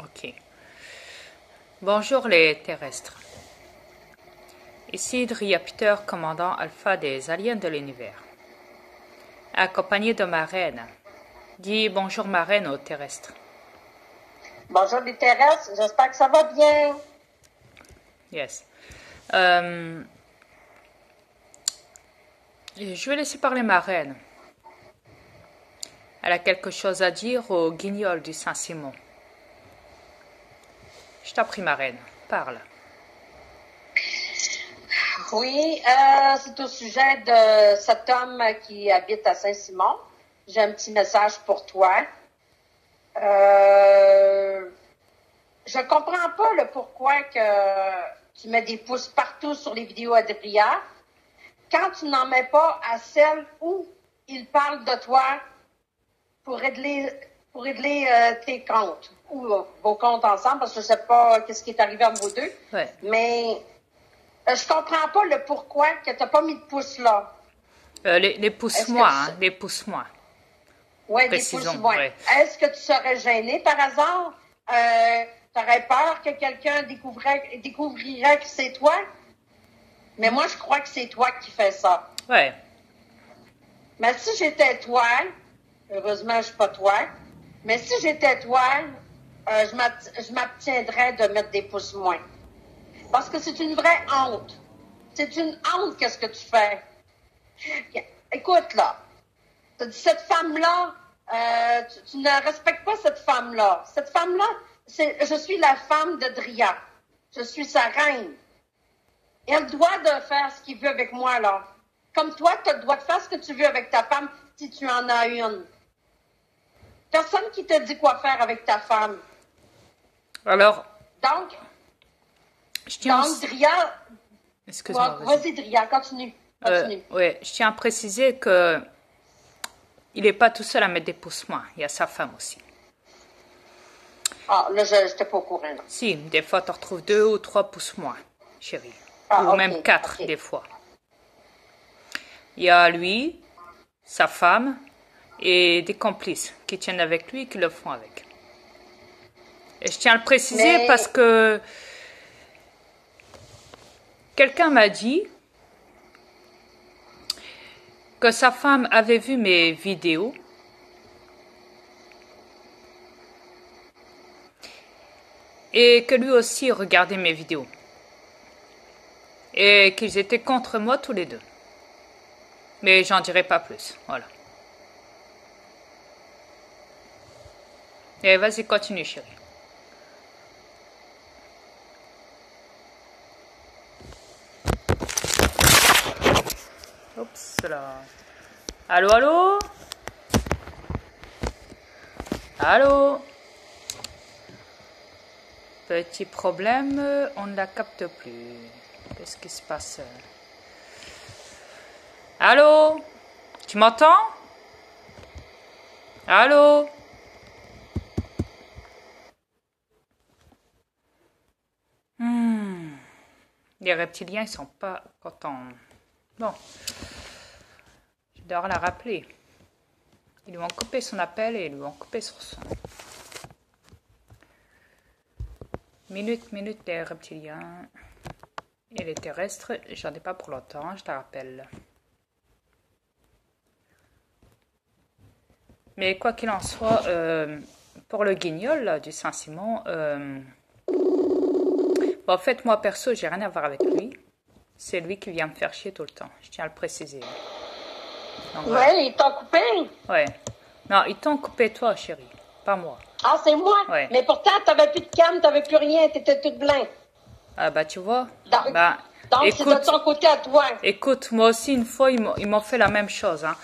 Ok. Bonjour les terrestres. Ici Dria Peter, commandant alpha des aliens de l'univers. Accompagné de ma reine. Dis bonjour ma reine aux terrestres. Bonjour les terrestres, j'espère que ça va bien. Yes. Je vais laisser parler ma reine. Elle a quelque chose à dire au guignol du Saint-Simon. Je t'en prie ma reine, parle. Oui, c'est au sujet de cet homme qui habite à Saint-Simon. J'ai un petit message pour toi. Je comprends pas le pourquoi que tu mets des pouces partout sur les vidéos Adria quand tu n'en mets pas à celle où il parle de toi pour régler tes comptes ou vos comptes ensemble, parce que je sais pas qu'est-ce qui est arrivé entre vous deux. Ouais. Mais je comprends pas le pourquoi que tu n'as pas mis de pouce là. Les pousse-moi, hein, les pousse-moi. Oui, des pouces moins. Ouais. Est-ce que tu serais gêné par hasard? Tu aurais peur que quelqu'un découvrirait que c'est toi? Mais moi, je crois que c'est toi qui fais ça. Ouais. Mais si j'étais toi, heureusement, je ne suis pas toi, mais si j'étais toi, je m'abstiendrais de mettre des pouces moins. Parce que c'est une vraie honte. C'est une honte qu'est-ce que tu fais. Écoute, là, tu dis cette femme-là, tu ne respectes pas cette femme-là. Cette femme-là, je suis la femme de Dria. Je suis sa reine. Et elle doit de faire ce qu'il veut avec moi, là. Comme toi, tu as le droit de faire ce que tu veux avec ta femme si tu en as une. Personne qui te dit quoi faire avec ta femme. Alors. Donc, Dria. Excuse-moi. Vas-y, Dria, continue. Oui, je tiens à préciser que il n'est pas tout seul à mettre des pouces moins. Il y a sa femme aussi. Ah, là, je n'étais pas au courant. Là. Si, des fois, tu retrouves 2 ou 3 pouces moins, chérie. Ou même 4, des fois. Il y a lui, sa femme et des complices qui tiennent avec lui et qui le font avec. Et je tiens à le préciser parce que quelqu'un m'a dit que sa femme avait vu mes vidéos et que lui aussi regardait mes vidéos. Et qu'ils étaient contre moi tous les deux. Mais j'en dirai pas plus, voilà. Et vas-y, continue, chérie. Oups là. Allô, allô? Allô? Petit problème, on ne la capte plus. Qu'est-ce qui se passe? Allô? Tu m'entends? Allô? Les reptiliens, ils sont pas contents. Bon. Je dois la rappeler. Ils lui ont coupé son appel et ils lui ont coupé son son. Minute, les reptiliens et les terrestres. J'en ai pas pour longtemps, je te rappelle. Mais quoi qu'il en soit, pour le guignol là, du Saint-Simon, en fait, moi perso, j'ai rien à voir avec lui. C'est lui qui vient me faire chier tout le temps. Je tiens à le préciser. Donc, voilà. Ouais, ils t'ont coupé? Ouais. Non, ils t'ont coupé toi, chérie. Pas moi. Ah, c'est moi? Ouais. Mais pourtant, t'avais plus de canne, t'avais plus rien, t'étais toute blanc. Ah bah, tu vois. Donc écoute, c'est de ton côté à toi. Écoute, moi aussi, une fois, ils m'ont fait la même chose. Hein.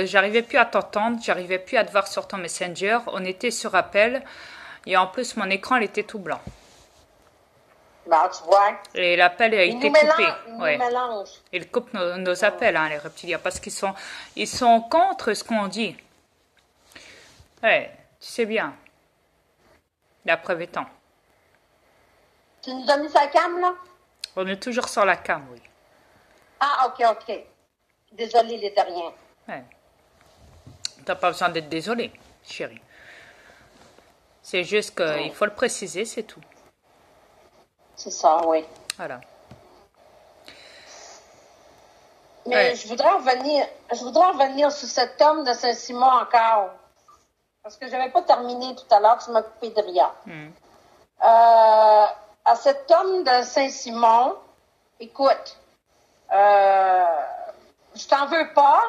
J'arrivais plus à t'entendre, j'arrivais plus à te voir sur ton Messenger. On était sur appel. Et en plus, mon écran, il était tout blanc. Bah, tu vois. Et l'appel a été coupé. Ouais. Ils coupent nos appels, hein, les reptiliens, parce qu'ils sont contre ce qu'on dit. Ouais, tu sais bien. La preuve étant. Tu nous as mis sa cam, là? On est toujours sur la cam, oui. Ah, ok. Désolée, les terriens. Ouais. T'as pas besoin d'être désolé, chérie. C'est juste qu'il faut le préciser, c'est tout. C'est ça, oui. Voilà. Mais je voudrais revenir sur cet homme de Saint-Simon encore. Parce que je n'avais pas terminé tout à l'heure, tu m'as coupé de rien. À cet homme de Saint-Simon, écoute, je t'en veux pas,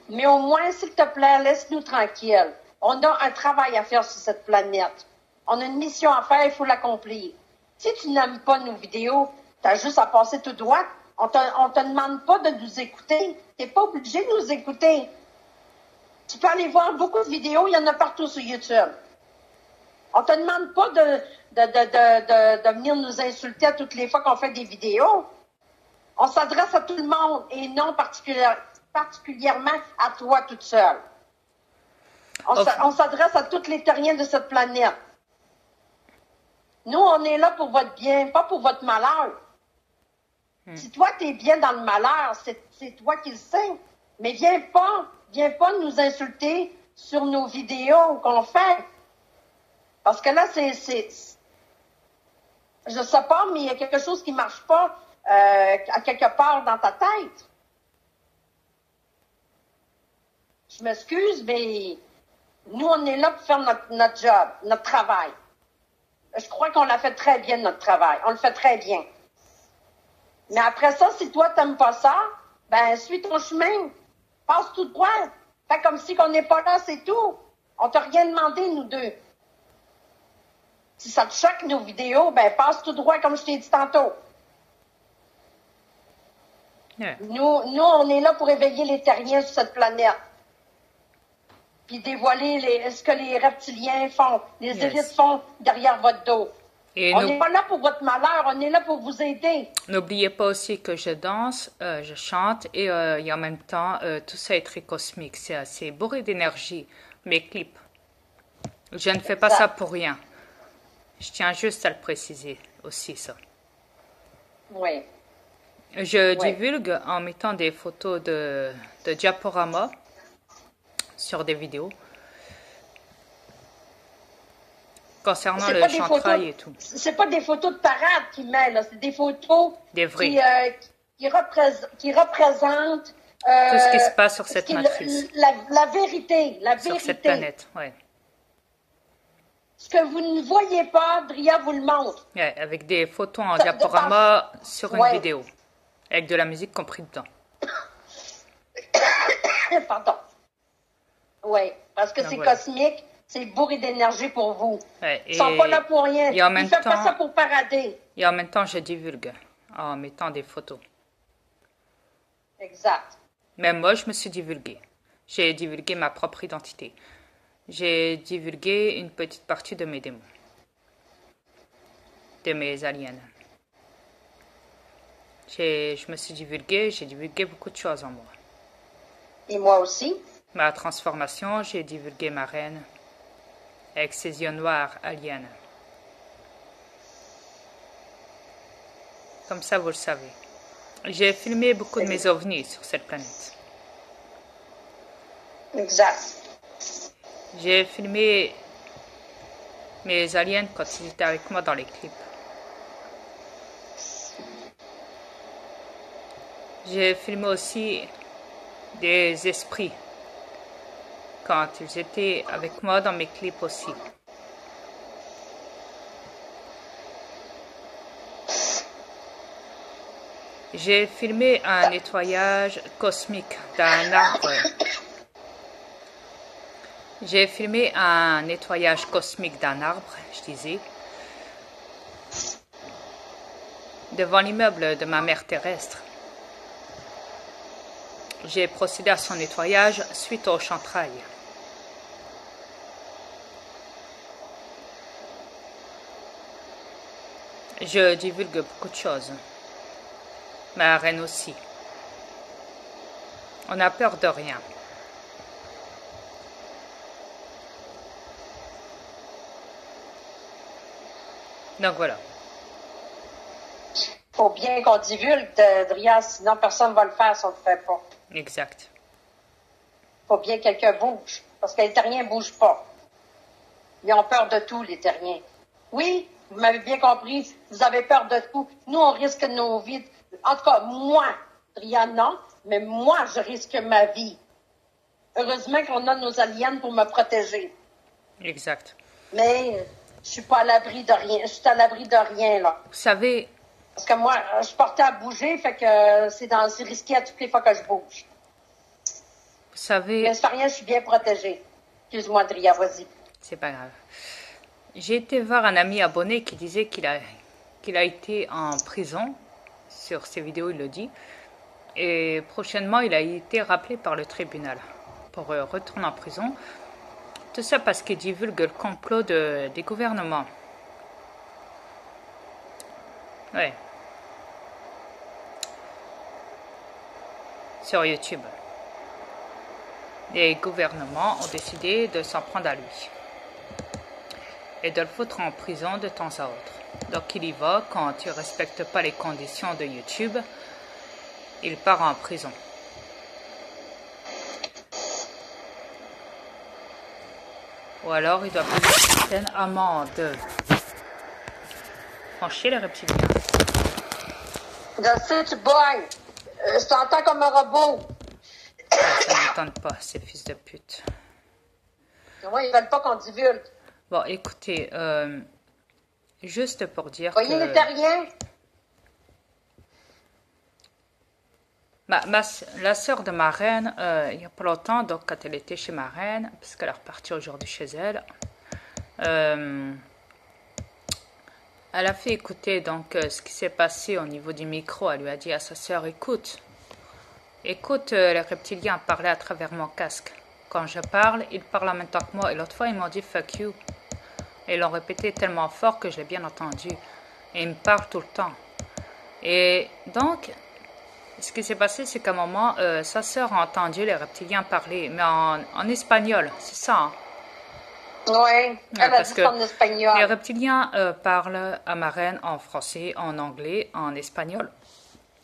mais au moins, s'il te plaît, laisse-nous tranquille. On a un travail à faire sur cette planète. On a une mission à faire, il faut l'accomplir. Si tu n'aimes pas nos vidéos, tu as juste à passer tout droit. On te demande pas de nous écouter. Tu n'es pas obligé de nous écouter. Tu peux aller voir beaucoup de vidéos, il y en a partout sur YouTube. On te demande pas de venir nous insulter à toutes les fois qu'on fait des vidéos. On s'adresse à tout le monde et non particulièrement à toi toute seule. On s'adresse à tous les terriens de cette planète. Nous, on est là pour votre bien, pas pour votre malheur. Si toi, tu es bien dans le malheur, c'est toi qui le sais. Mais viens pas nous insulter sur nos vidéos qu'on fait. Parce que là, je sais pas, mais il y a quelque chose qui marche pas à quelque part dans ta tête. Je m'excuse, mais nous, on est là pour faire notre job, notre travail. Je crois qu'on l'a fait très bien, notre travail. On le fait très bien. Mais après ça, si toi, t'aimes pas ça, ben, suis ton chemin. Passe tout droit. Fais comme si qu'on n'est pas là, c'est tout. On t'a rien demandé, nous deux. Si ça te choque, nos vidéos, ben, passe tout droit, comme je t'ai dit tantôt. Yeah. Nous, on est là pour éveiller les terriens sur cette planète. Puis dévoiler ce que les reptiliens font, les élites font derrière votre dos. Et on n'est pas là pour votre malheur, on est là pour vous aider. N'oubliez pas aussi que je danse, je chante et en même temps, tout ça est très cosmique. C'est assez bourré d'énergie, mes clips. Je ne fais pas ça pour rien. Je tiens juste à le préciser aussi, ça. Oui. Je divulgue en mettant des photos de diaporama sur des vidéos concernant le chantrail et tout. C'est pas des photos de parade qu'il met, là. C'est des photos qui représentent tout ce qui se passe sur cette matrice. La vérité. Sur cette planète, oui. Ce que vous ne voyez pas, Dria vous le montre. Ouais, avec des photos en diaporama sur une vidéo. Avec de la musique compris dedans. Pardon. Oui, parce que c'est cosmique, c'est bourré d'énergie pour vous. Ouais, ils sont pas là pour rien. Ils ne font pas ça pour parader. Et en même temps, je divulgue en mettant des photos. Exact. Même moi, je me suis divulguée. J'ai divulgué ma propre identité. J'ai divulgué une petite partie de mes démons. De mes aliens. Je me suis divulguée, j'ai divulgué beaucoup de choses en moi. Et moi aussi. Ma transformation, j'ai divulgué ma reine avec ses yeux noirs aliens. Comme ça, vous le savez. J'ai filmé beaucoup de mes ovnis sur cette planète. Exact. J'ai filmé mes aliens quand ils étaient avec moi dans les clips. J'ai filmé aussi des esprits quand ils étaient avec moi dans mes clips aussi. J'ai filmé un nettoyage cosmique d'un arbre. J'ai filmé un nettoyage cosmique d'un arbre, je disais, devant l'immeuble de ma mère terrestre. J'ai procédé à son nettoyage suite au chantrail. Je divulgue beaucoup de choses. Ma reine aussi. On n'a peur de rien. Donc voilà. Faut bien qu'on divulgue, Dria, sinon personne ne va le faire si on ne le fait pas. Exact. Faut bien que quelqu'un bouge, parce que les terriens ne bougent pas. Ils ont peur de tout, les terriens. Oui, vous m'avez bien compris, vous avez peur de tout. Nous, on risque nos vies. En tout cas, moi, Rihanna, non, mais moi, je risque ma vie. Heureusement qu'on a nos aliens pour me protéger. Exact. Mais je suis pas à l'abri de rien. Je suis à l'abri de rien, là. Vous savez... Parce que moi, je suis portée à bouger, fait que c'est risqué à toutes les fois que je bouge. Vous savez... Mais c'est rien, je suis bien protégée. Excuse-moi, Dria, vas-y. C'est pas grave. J'ai été voir un ami abonné qui disait qu'il a été en prison. Sur ses vidéos, il le dit. Et prochainement, il a été rappelé par le tribunal pour retourner en prison. Tout ça parce qu'il divulgue le complot des gouvernements. Ouais. Sur YouTube. Les gouvernements ont décidé de s'en prendre à lui et de le foutre en prison de temps à autre. Donc il y va, quand tu ne respectes pas les conditions de YouTube, il part en prison. Ou alors il doit payer une certaine amende. Franchir les reptiliens. Je sais, tu boy. Je t'entends comme un robot. Ça ne m'étonne pas, ces fils de pute. Moi, ils veulent pas qu'on divulgue. Bon, écoutez, juste pour dire Voyez que... les terriens? La sœur de ma reine, il n'y a pas longtemps, donc quand elle était chez ma reine, parce qu'elle est repartie aujourd'hui chez elle, elle a fait écouter donc ce qui s'est passé au niveau du micro. Elle lui a dit à sa sœur, écoute, les reptiliens parlaient à travers mon casque. Quand je parle, ils parlent en même temps que moi. Et l'autre fois, ils m'ont dit fuck you. Et ils l'ont répété tellement fort que je l'ai bien entendu. Et ils me parlent tout le temps. Et donc, ce qui s'est passé, c'est qu'à un moment, sa sœur a entendu les reptiliens parler, mais en espagnol, c'est ça. Hein? Oui, elle a dit ça en espagnol. Les reptiliens parlent à ma reine en français, en anglais, en espagnol,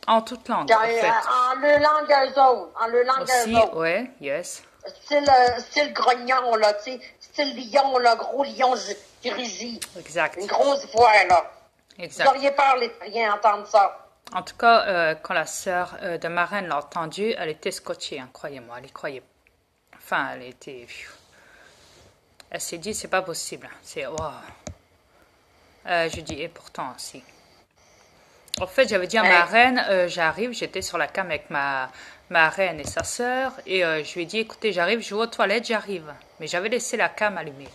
en toute langue. En fait. En le langue eux autres. En le langue aussi, eux autres. Oui, yes. Style grognon, là, tu sais. Style lion, là, gros lion qui rugit. Exact. Une grosse voix, là. Exact. Vous auriez peur, les rien entendre ça. En tout cas, quand la sœur de ma reine l'a entendu, elle était scotchée, hein, croyez-moi. Elle y croyait. Enfin, elle était... Elle s'est dit, c'est pas possible. C'est... Wow. Je dis, et pourtant, si. En fait, j'avais dit à ma reine, j'arrive, j'étais sur la cam avec ma reine et sa sœur, et je lui ai dit, écoutez, j'arrive, je vais aux toilettes, j'arrive. Mais j'avais laissé la cam allumée.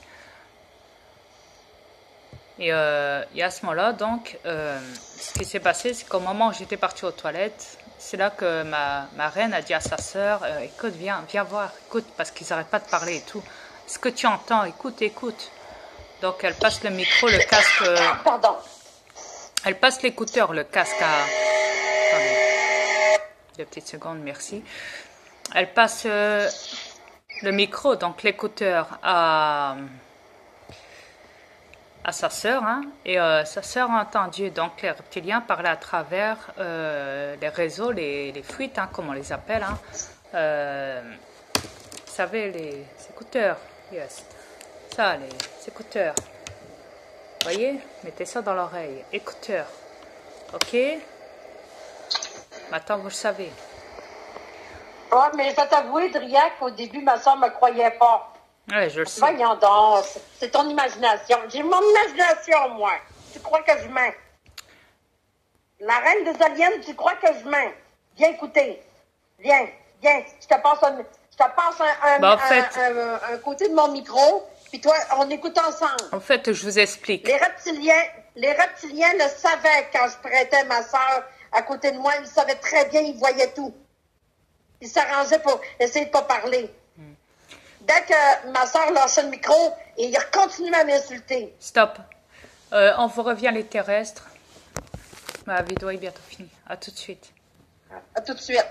Et à ce moment-là, donc, ce qui s'est passé, c'est qu'au moment où j'étais partie aux toilettes, c'est là que ma reine a dit à sa sœur, écoute, viens voir, écoute, parce qu'ils n'arrêtent pas de parler et tout. Ce que tu entends, écoute. Donc, elle passe le micro, le casque... Pardon. Elle passe l'écouteur, le casque à... Attendez. 2 petites secondes, merci. Elle passe le micro, donc l'écouteur à sa sœur, hein, et sa sœur a entendu donc les reptiliens parler à travers les réseaux, les fuites, hein, comme on les appelle, hein. Vous savez, les écouteurs, yes. Ça, les écouteurs. Vous voyez, mettez ça dans l'oreille, écouteurs, ok? Maintenant, vous le savez. Ouais, mais je vais t'avouer, Driac, qu'au début, ma soeur ne me croyait pas. Oui, je le sais. Voyons donc, c'est ton imagination. J'ai mon imagination, moi. Tu crois que je mens? La reine des aliens, tu crois que je mens? Viens écouter. Viens. Je te passe un côté de mon micro, puis toi, on écoute ensemble. En fait, je vous explique. Les reptiliens le savaient quand je prêtais ma soeur à côté de moi. Ils savaient très bien, ils voyaient tout. Ils s'arrangeaient pour essayer de pas parler. Dès que ma soeur lâchait le micro, il continuait à m'insulter. Stop. On vous revient les terrestres. Ma vidéo est bientôt finie. À tout de suite. À tout de suite.